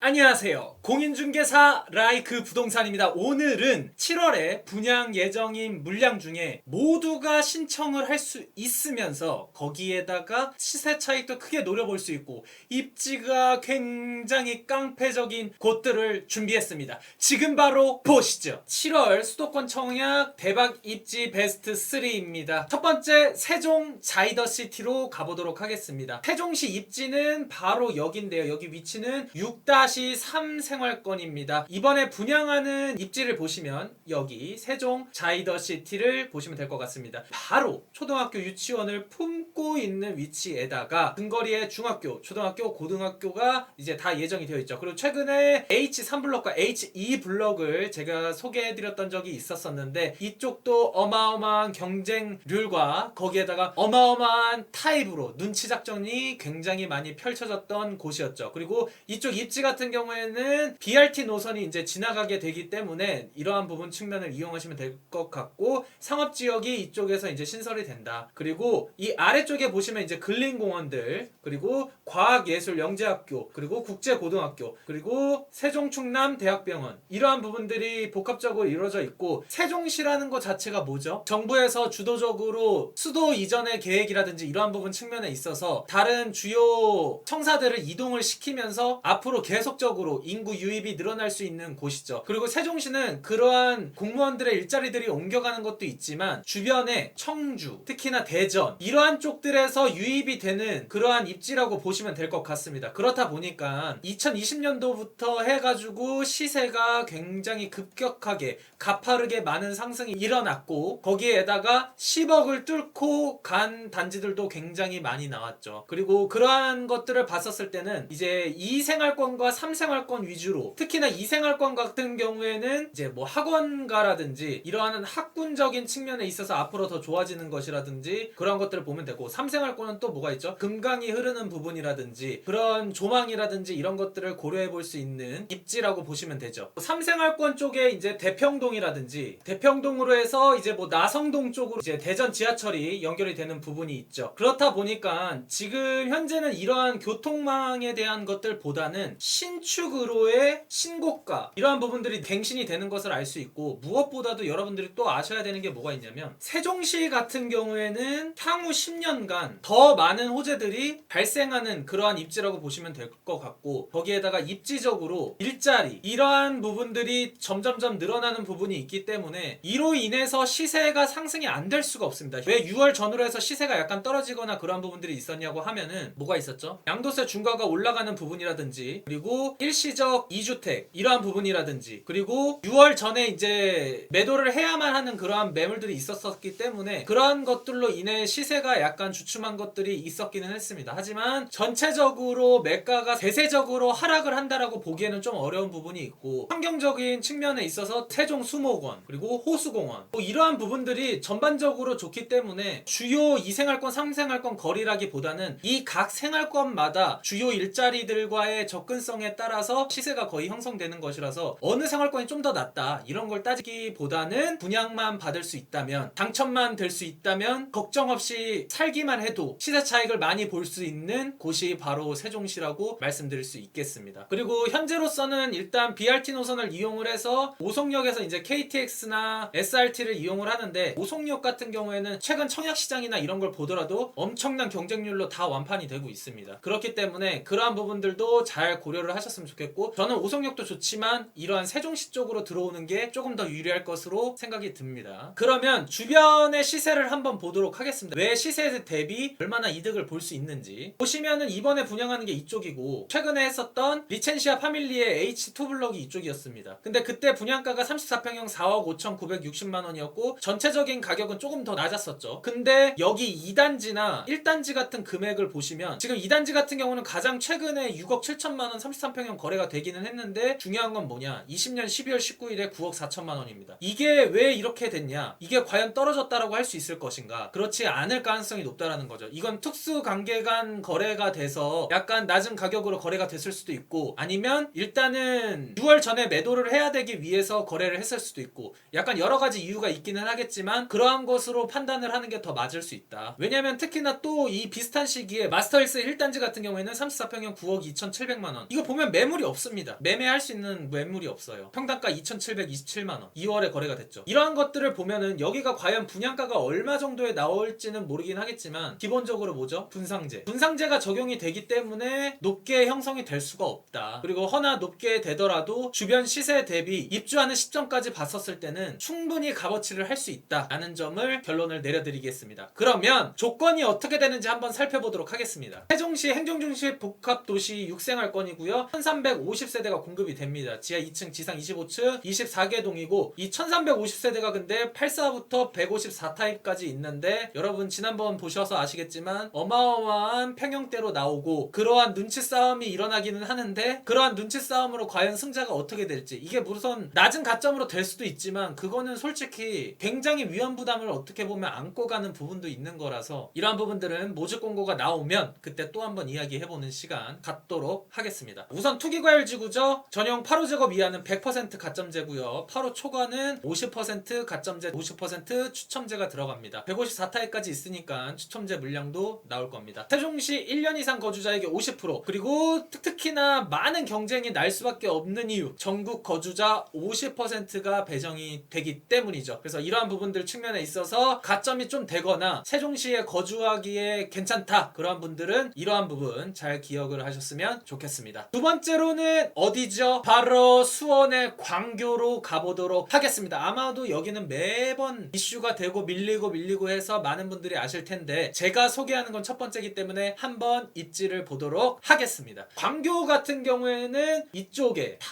안녕하세요. 공인중개사 라이크 부동산입니다. 오늘은 7월에 분양 예정인 물량 중에 모두가 신청을 할 수 있으면서 거기에다가 시세 차익도 크게 노려볼 수 있고 입지가 굉장히 깡패적인 곳들을 준비했습니다. 지금 바로 보시죠. 7월 수도권 청약 대박 입지 베스트 3입니다. 첫 번째 세종 자이더시티로 가보도록 하겠습니다. 세종시 입지는 바로 여기인데요. 여기 위치는 6-3 생활권입니다. 이번에 분양하는 입지를 보시면 여기 세종 자이더시티를 보시면 될 것 같습니다. 바로 초등학교 유치원을 품고 있는 위치에다가 근거리에 중학교, 초등학교, 고등학교가 이제 다 예정이 되어 있죠. 그리고 최근에 H3블럭과 H2블럭을 제가 소개해드렸던 적이 있었었는데 이쪽도 어마어마한 경쟁률과 거기에다가 어마어마한 타입으로 눈치 작전이 굉장히 많이 펼쳐졌던 곳이었죠. 그리고 이쪽 입지 같은 경우에는 BRT 노선이 이제 지나가게 되기 때문에 이러한 부분 측면을 이용하시면 될 것 같고 상업지역이 이쪽에서 이제 신설이 된다. 그리고 이 아래쪽에 보시면 이제 근린공원들 그리고 과학예술영재학교 그리고 국제고등학교 그리고 세종충남대학병원 이러한 부분들이 복합적으로 이루어져 있고 세종시라는 것 자체가 뭐죠? 정부에서 주도적으로 수도 이전의 계획이라든지 이러한 부분 측면에 있어서 다른 주요 청사들을 이동을 시키면서 앞으로 계속적으로 인구 유입이 늘어날 수 있는 곳이죠. 그리고 세종시는 그러한 공무원들의 일자리들이 옮겨가는 것도 있지만 주변에 청주, 특히나 대전 이러한 쪽들에서 유입이 되는 그러한 입지라고 보시면 될 것 같습니다. 그렇다 보니까 2020년도부터 해가지고 시세가 굉장히 급격하게 가파르게 많은 상승이 일어났고 거기에다가 10억을 뚫고 간 단지들도 굉장히 많이 나왔죠. 그리고 그러한 것들을 봤었을 때는 이제 2생활권과 3생활권 위주로 특히나 2생활권 같은 경우에는 이제 뭐 학원가라든지 이러한 학군적인 측면에 있어서 앞으로 더 좋아지는 것이라든지 그런 것들을 보면 되고 3생활권은 또 뭐가 있죠? 금강이 흐르는 부분이라든지 그런 조망이라든지 이런 것들을 고려해 볼 수 있는 입지라고 보시면 되죠. 3생활권 쪽에 이제 대평동이라든지 대평동으로 해서 이제 뭐 나성동 쪽으로 이제 대전 지하철이 연결이 되는 부분이 있죠. 그렇다 보니까 지금 현재는 이러한 교통망에 대한 것들보다는 신축으로의 신고가 이러한 부분들이 갱신이 되는 것을 알 수 있고 무엇보다도 여러분들이 또 아셔야 되는 게 뭐가 있냐면 세종시 같은 경우에는 향후 10년간 더 많은 호재들이 발생하는 그러한 입지라고 보시면 될 것 같고 거기에다가 입지적으로 일자리 이러한 부분들이 점점점 늘어나는 부분이 있기 때문에 이로 인해서 시세가 상승이 안 될 수가 없습니다. 왜 6월 전후로 해서 시세가 약간 떨어지거나 그러한 부분들이 있었냐고 하면은 뭐가 있었죠? 양도세 중과가 올라가는 부분이라든지 그리고 일시적 2주택 이러한 부분이라든지 그리고 6월 전에 이제 매도를 해야만 하는 그러한 매물들이 있었기 때문에 그러한 것들로 인해 시세가 약간 주춤한 것들이 있었기는 했습니다. 하지만 전체적으로 매가가 대세적으로 하락을 한다라고 보기에는 좀 어려운 부분이 있고 환경적인 측면에 있어서 세종 수목원 그리고 호수공원 뭐 이러한 부분들이 전반적으로 좋기 때문에 주요 2생활권 3생활권 거리라기보다는 이 각 생활권마다 주요 일자리들과의 접근성에 따라서 시세가 거의 형성되는 것이라서 어느 생활권이 좀 더 낫다 이런 걸 따지기보다는 분양만 받을 수 있다면 당첨만 될 수 있다면 걱정 없이 살기만 해도 시세 차익을 많이 볼 수 있는 곳이 바로 세종시라고 말씀드릴 수 있겠습니다. 그리고 현재로서는 일단 BRT 노선을 이용을 해서 오송역에서 이제 KTX나 SRT를 이용을 하는데 오송역 같은 경우에는 최근 청약시장이나 이런 걸 보더라도 엄청난 경쟁률로 다 완판이 되고 있습니다. 그렇기 때문에 그러한 부분들도 잘 고려를 하셨으면 좋겠고 저는 오송역도 좋지만 이러한 세종시 쪽으로 들어오는 게 조금 더 유리할 것으로 생각이 듭니다. 그러면 주변의 시세를 한번 보도록 하겠습니다. 왜 시세 대비 얼마나 이득을 볼 수 있는지 보시면은 이번에 분양하는 게 이쪽이고 최근에 했었던 리첸시아 파밀리의 H2블럭이 이쪽이었습니다. 근데 그때 분양가가 34평형 4억 5,960만 원이었고 전체적인 가격은 조금 더 낮았었죠. 근데 여기 2단지나 1단지 같은 금액을 보시면 지금 2단지 같은 경우는 가장 최근에 6억 7천만 원 33평형 거래가 되기는 했는데 중요한 건 뭐냐 20년 12월 19일에 9억 4천만 원입니다. 이게 왜 이렇게 됐냐 이게 과연 떨어졌다라고 할 수 있을 것인가 그렇지 않을 가능성이 높다라는 거죠. 이건 특수관계간 거래가 돼서 약간 낮은 가격으로 거래가 됐을 수도 있고 아니면 일단은 6월 전에 매도를 해야 되기 위해서 거래를 했을 수도 있고 약간 여러 가지 이유가 있기는 하겠지만 그러한 것으로 판단을 하는 게 더 맞을 수 있다. 왜냐면 특히나 또 이 비슷한 시기에 마스터힐스 1단지 같은 경우에는 34평형 9억 2,700만 원 이거 보면 매물이 없습니다. 없습니다. 매매할 수 있는 매물이 없어요. 평당가 2,727만원 2월에 거래가 됐죠. 이러한 것들을 보면은 여기가 과연 분양가가 얼마 정도에 나올지는 모르긴 하겠지만 기본적으로 뭐죠? 분상제가 적용이 되기 때문에 높게 형성이 될 수가 없다. 그리고 허나 높게 되더라도 주변 시세 대비 입주하는 시점까지 봤었을 때는 충분히 값어치를 할 수 있다라는 점을 결론을 내려드리겠습니다. 그러면 조건이 어떻게 되는지 한번 살펴보도록 하겠습니다. 세종시 행정중심 복합도시 6생활권이고요. 1350세대가 공급이 됩니다. 지하 2층, 지상 25층, 24개 동이고 이 1350세대가 근데 84부터 154타입까지 있는데 여러분 지난번 보셔서 아시겠지만 어마어마한 평형대로 나오고 그러한 눈치 싸움이 일어나기는 하는데 그러한 눈치 싸움으로 과연 승자가 어떻게 될지 이게 우선 낮은 가점으로 될 수도 있지만 그거는 솔직히 굉장히 위험 부담을 어떻게 보면 안고 가는 부분도 있는 거라서 이러한 부분들은 모집 공고가 나오면 그때 또 한번 이야기해보는 시간 갖도록 하겠습니다. 우선 투기과열지구죠. 전용 8호 제곱 이하는 100% 가점제고요. 8호 초과는 50% 가점제, 50% 추첨제가 들어갑니다. 154타입까지 있으니까 추첨제 물량도 나올 겁니다. 세종시 1년 이상 거주자에게 50% 그리고 특히나 많은 경쟁이 날 수밖에 없는 이유 전국 거주자 50%가 배정이 되기 때문이죠. 그래서 이러한 부분들 측면에 있어서 가점이 좀 되거나 세종시에 거주하기에 괜찮다 그러한 분들은 이러한 부분 잘 기억을 하셨으면 좋겠습니다. 두 번째로는 어디죠? 바로 수원의 광교로 가보도록 하겠습니다. 아마도 여기는 매번 이슈가 되고 밀리고 해서 많은 분들이 아실 텐데 제가 소개하는 건 첫 번째이기 때문에 한번 입지를 보도록 하겠습니다. 광교 같은 경우에는 이쪽에 다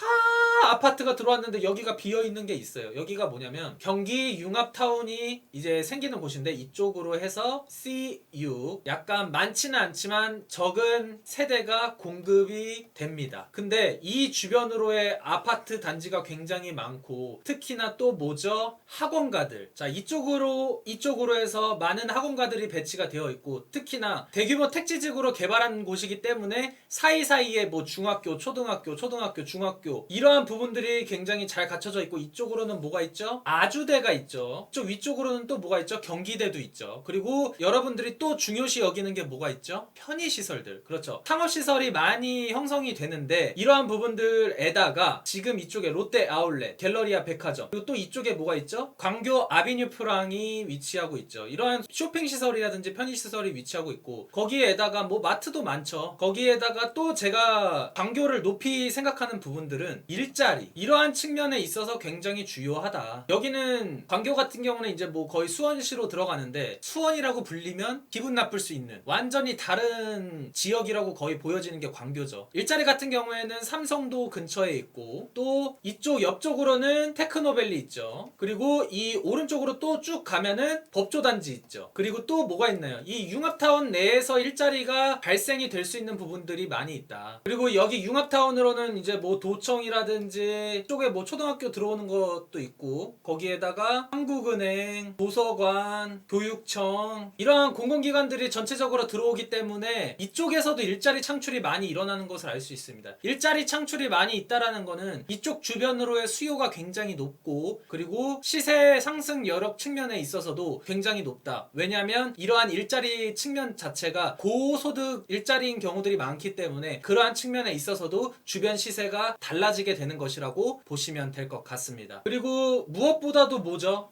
아파트가 들어왔는데 여기가 비어있는 게 있어요. 여기가 뭐냐면 경기 융합타운이 이제 생기는 곳인데 이쪽으로 해서 CU 약간 많지는 않지만 적은 세대가 공급이 됩니다. 근데 이 주변으로의 아파트 단지가 굉장히 많고 특히나 또 뭐죠? 학원가들. 자, 이쪽으로 해서 많은 학원가들이 배치가 되어 있고 특히나 대규모 택지직으로 개발한 곳이기 때문에 사이사이에 뭐 중학교, 초등학교, 중학교 이러한 부분들이 굉장히 잘 갖춰져 있고 이쪽으로는 뭐가 있죠? 아주대가 있죠. 저 위쪽으로는 또 뭐가 있죠? 경기대도 있죠. 그리고 여러분들이 또 중요시 여기는 게 뭐가 있죠? 편의시설들. 그렇죠. 상업시설이 많이 형성이 되는데 이러한 부분들에다가 지금 이쪽에 롯데 아울렛, 갤러리아 백화점 그리고 또 이쪽에 뭐가 있죠? 광교 아비뉴 프랑이 위치하고 있죠. 이러한 쇼핑시설이라든지 편의시설이 위치하고 있고 거기에다가 뭐 마트도 많죠. 거기에다가 또 제가 광교를 높이 생각하는 부분들은 일자리 이러한 측면에 있어서 굉장히 주요하다. 여기는 광교 같은 경우는 이제 뭐 거의 수원시로 들어가는데 수원이라고 불리면 기분 나쁠 수 있는 완전히 다른 지역이라고 거의 보여지는 게 광교죠. 일자리 같은 경우에는 삼성도 근처에 있고 또 이쪽 옆쪽으로는 테크노밸리 있죠. 그리고 이 오른쪽으로 또 쭉 가면은 법조단지 있죠. 그리고 또 뭐가 있나요? 이 융합타운 내에서 일자리가 발생이 될 수 있는 부분들이 많이 있다. 그리고 여기 융합타운으로는 이제 뭐 도청이라든지 쪽에 뭐 초등학교 들어오는 것도 있고 거기에다가 한국은행, 도서관, 교육청 이러한 공공기관들이 전체적으로 들어오기 때문에 이쪽에서도 일자리 창출이 많이 일어나는 것을 알 수 있습니다. 일자리 창출이 많이 있다라는 거는 이쪽 주변으로의 수요가 굉장히 높고 그리고 시세 상승 여력 측면에 있어서도 굉장히 높다. 왜냐하면 이러한 일자리 측면 자체가 고소득 일자리인 경우들이 많기 때문에 그러한 측면에 있어서도 주변 시세가 달라지게 되는 것이라고 보시면 될 것 같습니다. 그리고 무엇보다도 뭐죠?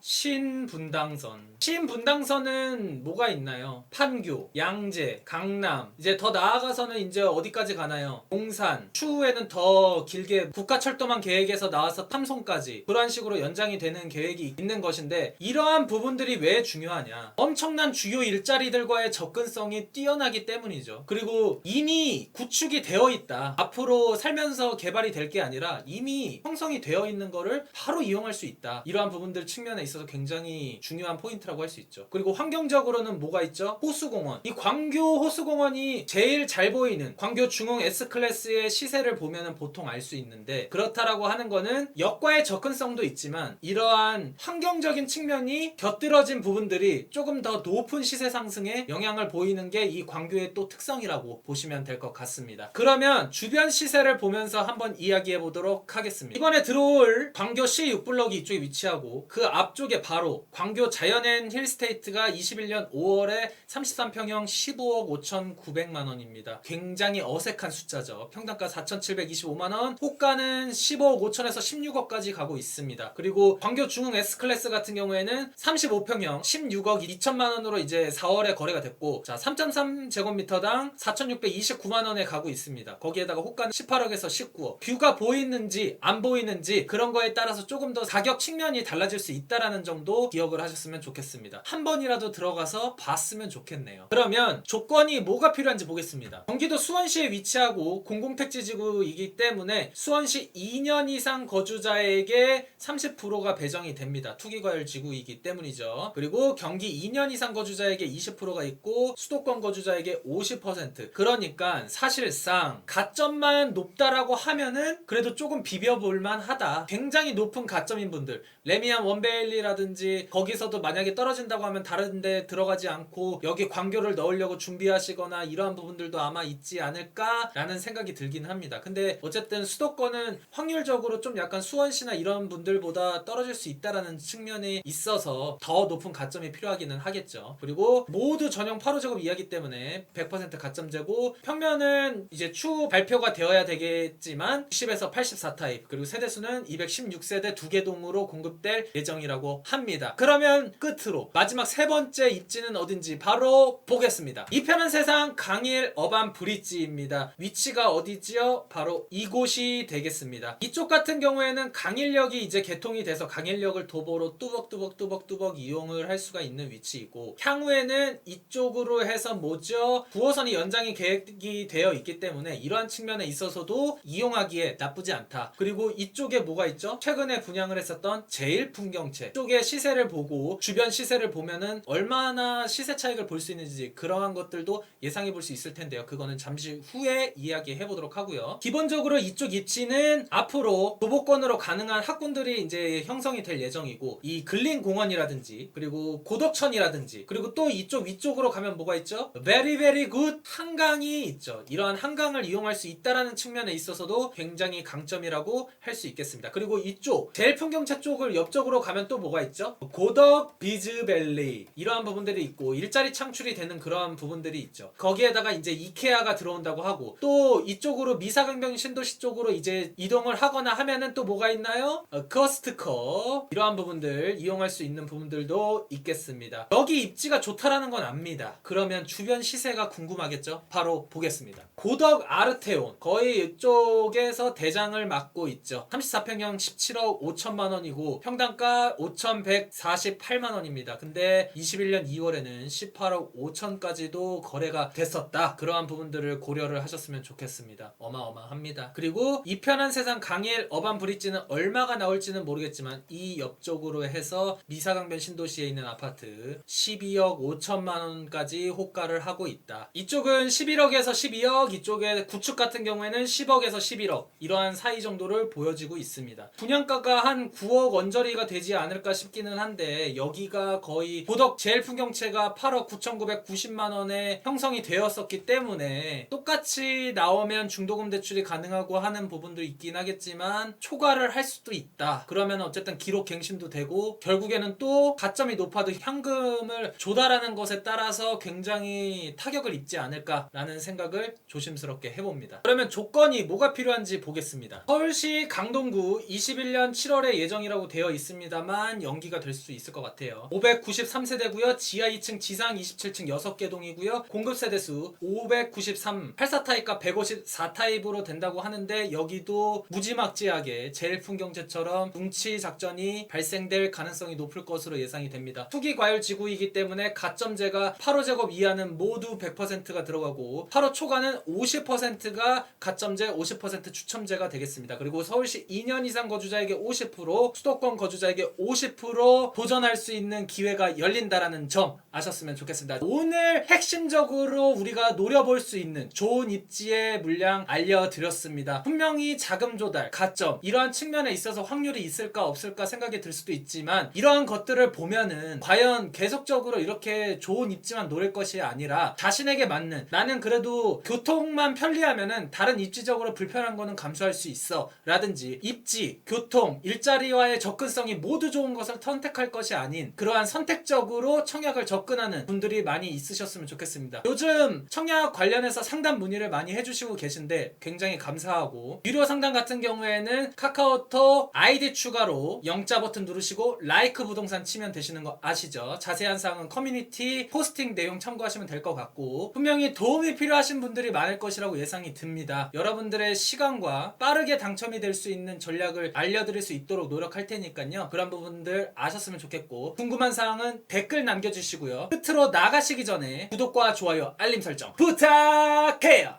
신분당선은 뭐가 있나요? 판교, 양재, 강남 이제 더 나아가서는 이제 어디까지 가나요? 용산, 추후에는 더 길게 국가철도망 계획에서 나와서 탐송까지 그런 식으로 연장이 되는 계획이 있는 것인데 이러한 부분들이 왜 중요하냐? 엄청난 주요 일자리들과의 접근성이 뛰어나기 때문이죠. 그리고 이미 구축이 되어 있다. 앞으로 살면서 개발이 될 게 아니라 이미 형성이 되어 있는 거를 바로 이용할 수 있다. 이러한 부분들 측면에 있어서 굉장히 중요한 포인트라고 할 수 있죠. 그리고 환경적으로는 뭐가 있죠? 호수공원. 이 광교 호수공원이 제일 잘 보이는 광교 중흥 S클래스의 시세를 보면은 보통 알 수 있는데 그렇다라고 하는 거는 역과의 접근성도 있지만 이러한 환경적인 측면이 곁들여진 부분들이 조금 더 높은 시세 상승에 영향을 보이는 게 이 광교의 또 특성이라고 보시면 될 것 같습니다. 그러면 주변 시세를 보면서 한번 이야기해 보도록 하겠습니다. 이번에 들어올 광교 C6블럭이 이쪽에 위치하고 그 앞쪽에 바로 광교 자연앤 힐스테이트가 21년 5월에 33평형 15억 5,900만 원입니다. 굉장히 어색한 숫자죠. 평당가 4,700 725만원, 호가는 15억 5천에서 16억까지 가고 있습니다. 그리고 광교 중흥 S클래스 같은 경우에는 35평형 16억 2천만원으로 이제 4월에 거래가 됐고, 자 3.3제곱미터당 4,629만원에 가고 있습니다. 거기에다가 호가는 18억에서 19억. 뷰가 보이는지 안 보이는지 그런 거에 따라서 조금 더 가격 측면이 달라질 수 있다라는 점도 기억을 하셨으면 좋겠습니다. 한 번이라도 들어가서 봤으면 좋겠네요. 그러면 조건이 뭐가 필요한지 보겠습니다. 경기도 수원시에 위치하고 공공택지지구이기 때문에 수원시 2년 이상 거주자에게 30%가 배정이 됩니다. 투기과열지구이기 때문이죠. 그리고 경기 2년 이상 거주자에게 20%가 있고 수도권 거주자에게 50%. 그러니까 사실상 가점만 높다라고 하면은 그래도 조금 비벼볼만 하다. 굉장히 높은 가점인 분들, 레미안 원베일리라든지 거기서도 만약에 떨어진다고 하면 다른 데 들어가지 않고 여기 광교를 넣으려고 준비하시거나 이러한 부분들도 아마 있지 않을까라는 생각이 들긴 합니다. 근데 어쨌든 수도권은 확률적으로 좀 약간 수원시나 이런 분들보다 떨어질 수 있다라는 측면이 있어서 더 높은 가점이 필요하기는 하겠죠. 그리고 모두 전용 8호제곱 이하기 때문에 100% 가점제고, 평면은 이제 추후 발표가 되어야 되겠지만 60에서 84 타입, 그리고 세대수는 216세대 2개 동으로 공급될 예정이라고 합니다. 그러면 끝으로 마지막 세 번째 입지는 어딘지 바로 보겠습니다. 이 편한 세상 강일 어반 브릿지입니다. 위치가 어디지요? 바로 이곳이 되겠습니다. 이쪽 같은 경우에는 강일역이 이제 개통이 돼서 강일역을 도보로 뚜벅뚜벅 이용을 할 수가 있는 위치이고, 향후에는 이쪽으로 해서 뭐죠? 9호선이 연장이 계획이 되어 있기 때문에 이러한 측면에 있어서도 이용하기에 나쁘지 않다. 그리고 이쪽에 뭐가 있죠? 최근에 분양을 했었던 제일풍경채 쪽의 시세를 보고 주변 시세를 보면은 얼마나 시세 차익을 볼 수 있는지 그러한 것들도 예상해 볼 수 있을 텐데요. 그거는 잠시 후에 이야기해 보도록 하고요. 기본적으로 이쪽 입지는 앞으로 도보권으로 가능한 학군들이 이제 형성이 될 예정이고, 이 근린공원이라든지 그리고 고덕천이라든지 그리고 또 이쪽 위쪽으로 가면 뭐가 있죠? Very very good 한강이 있죠. 이러한 한강을 이용할 수 있다라는 측면에 있어서도 굉장히 강점이라고 할 수 있겠습니다. 그리고 이쪽 제일풍경채 쪽을 옆쪽으로 가면 또 뭐가 있죠? 고덕 비즈밸리, 이러한 부분들이 있고 일자리 창출이 되는 그러한 부분들이 있죠. 거기에다가 이제 이케아가 들어온다고 하고, 또 이쪽으로 미사강변 신도시 쪽으로 이제 이동을 하거나 하면은 또 뭐가 있나요? 커스트커, 이러한 부분들 이용할 수 있는 부분들도 있겠습니다. 여기 입지가 좋다라는 건 압니다. 그러면 주변 시세가 궁금하겠죠? 바로 보겠습니다. 고덕 아르테온, 거의 이쪽에서 대장을 맡고 있죠. 34평형 17억 5천만 원이고 평당가 5,148만 원입니다. 근데 21년 2월에는 18억 5천까지도 거래가 됐었다. 그러한 부분들을 고려를 하셨으면 좋겠습니다. 어마어마합니다. 그리고 이 편한 세상 강일 어반 브릿지는 얼마가 나올지는 모르겠지만 이 옆쪽으로 해서 미사강변 신도시에 있는 아파트 12억 5천만 원까지 호가를 하고 있다. 이쪽은 11억에서 12억, 이쪽에 구축 같은 경우에는 10억에서 11억, 이러한 사이 정도를 보여지고 있습니다. 분양가가 한 9억 언저리가 되지 않을까 싶기는 한데, 여기가 거의 고덕 제일풍경채가 8억 9,990만 원에 형성이 되었었기 때문에 똑같이 나오면 중도금 대출이 가능하고 하는 부분도 있긴 하겠지만 초과를 할 수도 있다. 그러면 어쨌든 기록 갱신도 되고 결국에는 또 가점이 높아도 현금을 조달하는 것에 따라서 굉장히 타격을 입지 않을까라는 생각을 조심스럽게 해봅니다. 그러면 조건이 뭐가 필요한지 보겠습니다. 서울시 강동구 21년 7월에 예정이라고 되어 있습니다만 연기가 될 수 있을 것 같아요. 593세대고요. 지하 2층 지상 27층 6개 동이고요. 공급 세대수 593, 84타입과 154타입으로 된다고 하는데, 여기도 무지막지하게 제일풍경채처럼 뭉치 작전이 발생될 가능성이 높을 것으로 예상이 됩니다. 투기과열 지구이기 때문에 가점제가 8호제곱 이하는 모두 100%가 들어가고 8호 초과는 50%가 가점제, 50% 추첨제가 되겠습니다. 그리고 서울시 2년 이상 거주자에게 50%, 수도권 거주자에게 50% 도전할 수 있는 기회가 열린다라는 점 아셨으면 좋겠습니다. 오늘 핵심적으로 우리가 노려볼 수 있는 좋은 입지의 물량 알려드렸습니다. 분명히 자금 조달, 가점 이러한 측면에 있어서 확률이 있을까 없을까 생각이 들 수도 있지만, 이러한 것들을 보면은 과연 계속적으로 이렇게 좋은 입지만 노릴 것이 아니라 자신에게 맞는, 나는 그래도 교통만 편리하면은 다른 입지적으로 불편한 거는 감수할 수 있어 라든지, 입지, 교통, 일자리와의 접근성이 모두 좋은 것을 선택할 것이 아닌 그러한 선택적으로 청약을 접근하는 분들이 많이 있으셨으면 좋겠습니다. 요즘 청약 관련해서 상담 문의를 많이 해주시고 계신데 굉장히 굉장히 감사하고, 유료 상담 같은 경우에는 카카오톡 아이디 추가로 영자 버튼 누르시고 라이크 부동산 치면 되시는 거 아시죠? 자세한 사항은 커뮤니티 포스팅 내용 참고하시면 될 것 같고, 분명히 도움이 필요하신 분들이 많을 것이라고 예상이 듭니다. 여러분들의 시간과 빠르게 당첨이 될 수 있는 전략을 알려드릴 수 있도록 노력할 테니까요. 그런 부분들 아셨으면 좋겠고, 궁금한 사항은 댓글 남겨주시고요. 끝으로 나가시기 전에 구독과 좋아요, 알림 설정 부탁해요.